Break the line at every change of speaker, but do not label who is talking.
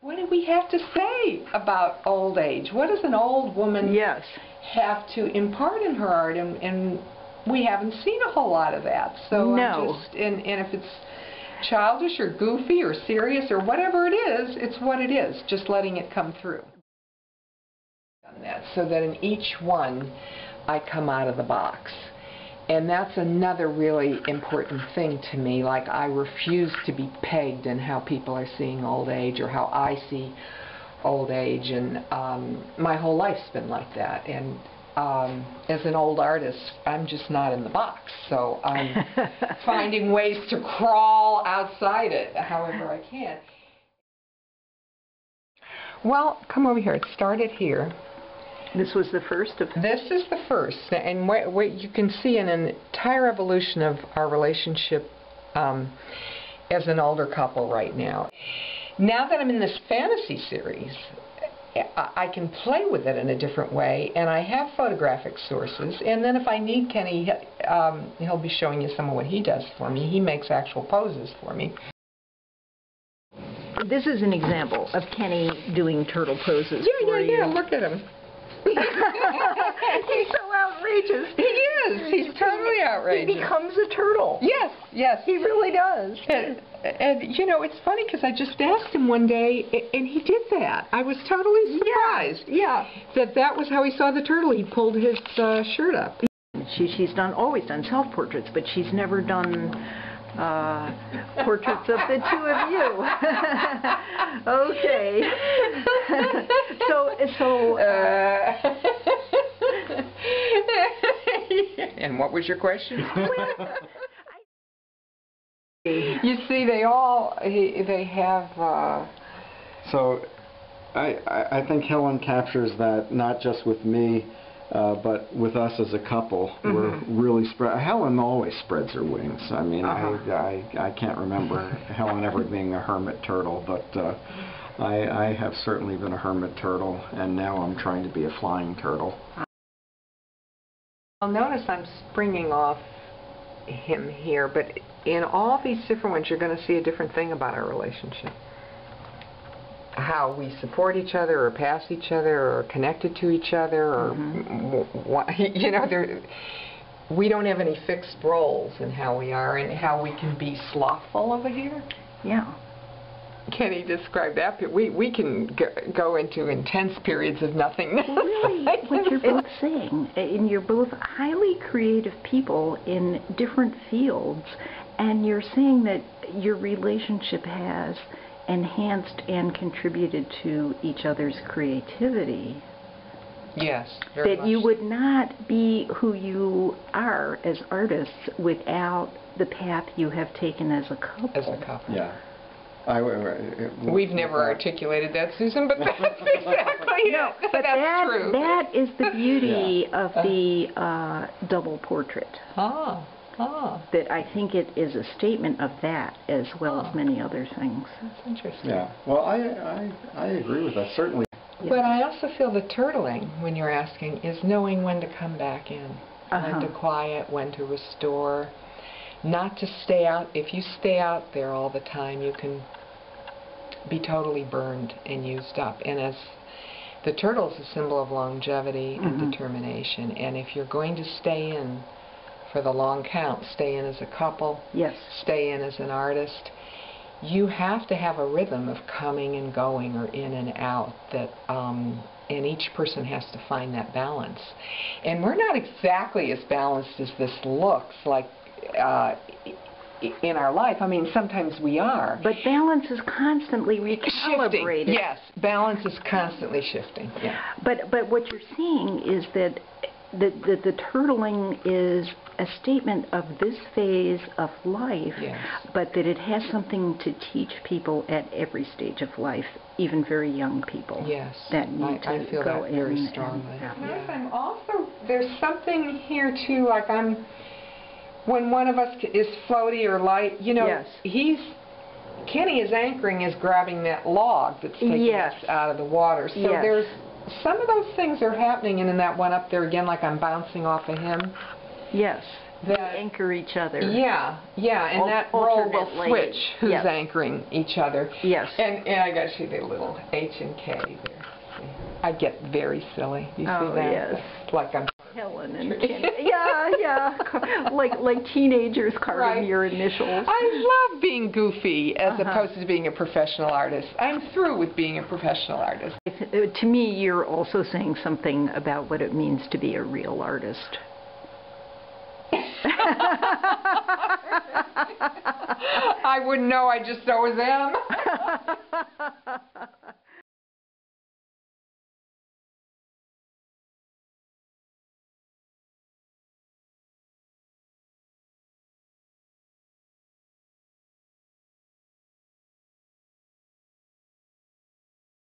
What do we have to say about old age? What does an old woman have to impart in her art? And we haven't seen a whole lot of that. So
no.
And if it's childish or goofy or serious or whatever it is, it's what it is, just letting it come through. So that in each one, I come out of the box. And that's another really important thing to me. Like, I refuse to be pegged in how people are seeing old age or how I see old age. And my whole life's been like that. And as an old artist, I'm just not in the box. So I'm finding ways to crawl outside it however I can. Well, come over here. It started here.
This was the first of...
This is the first, and what you can see an entire evolution of our relationship as an older couple right now. Now that I'm in this fantasy series, I can play with it in a different way, and I have photographic sources, and then if I need Kenny, he'll be showing you some of what he does for me. He makes actual poses for me.
This is an example of Kenny doing turtle poses for you.
Yeah, look at him.
He's so outrageous.
He is. He's totally outrageous.
He becomes a turtle.
Yes, yes.
He really does.
And you know, it's funny because I just asked him one day, and he did that. I was totally surprised.
Yeah.
That was how he saw the turtle. He pulled his shirt up.
She's always done self-portraits, but she's never done portraits of the two of you. Okay.
And what was your question? You see, they have.
So, I think Helen captures that not just with me, but with us as a couple. We're really spread. Helen always spreads her wings. I mean, I can't remember Helen ever being a hermit turtle, but I have certainly been a hermit turtle, and now I'm trying to be a flying turtle.
I'll notice I'm springing off him here, but in all these different ones, you're going to see a different thing about our relationship. How we support each other, or pass each other, or connected to each other, or you know, we don't have any fixed roles in how we are and how we can be slothful over here.
Yeah.
Kenny described that. We can go into intense periods of nothingness.
Really, what you're both saying, and you're both highly creative people in different fields, and you're saying that your relationship has enhanced and contributed to each other's creativity.
Yes, very much.
That you would not be who you are as artists without the path you have taken as a couple.
As a couple.
Yeah.
We've never articulated that, Susan, but that's exactly it.
But
that's true.
That is the beauty of the double portrait. That I think it is a statement of that as well as many other things.
That's interesting.
Yeah. Well, I agree with that, certainly.
Yeah. But I also feel the turtling, when you're asking, is knowing when to come back in, when to quiet, when to restore. Not to stay out. If you stay out there all the time, you can be totally burned and used up. And as the turtle is a symbol of longevity and determination. And if you're going to stay in for the long count, stay in as a couple, stay in as an artist, you have to have a rhythm of coming and going, or in and out, that and each person has to find that balance. And we're not exactly as balanced as this looks like in our life. I mean, sometimes we are.
But balance is constantly recalibrated.
Shifting. Yes, balance is constantly shifting. Yeah.
But what you're seeing is that the turtling is a statement of this phase of life, but that it has something to teach people at every stage of life, even very young people.
Yes,
that need to
I feel
go
that very strongly. I'm also, there's something here too, like when one of us is floaty or light, you know, Kenny is anchoring, is grabbing that log that's taking us out of the water. So there's some of those things are happening, and in that one up there again, like I'm bouncing off of him.
Yes.
that
anchor each other.
Yeah, and that role will
alternately.
switch who's
Yes.
anchoring each other.
Yes.
And I got to see the little H and K there. See, I get very silly. You see that?
Yes.
It's like I'm
Helen and Kenny. Yeah. like teenagers carving your initials.
I love being goofy as opposed to being a professional artist. I'm through with being a professional artist.
To me, you're also saying something about what it means to be a real artist.
I wouldn't know. I just always am.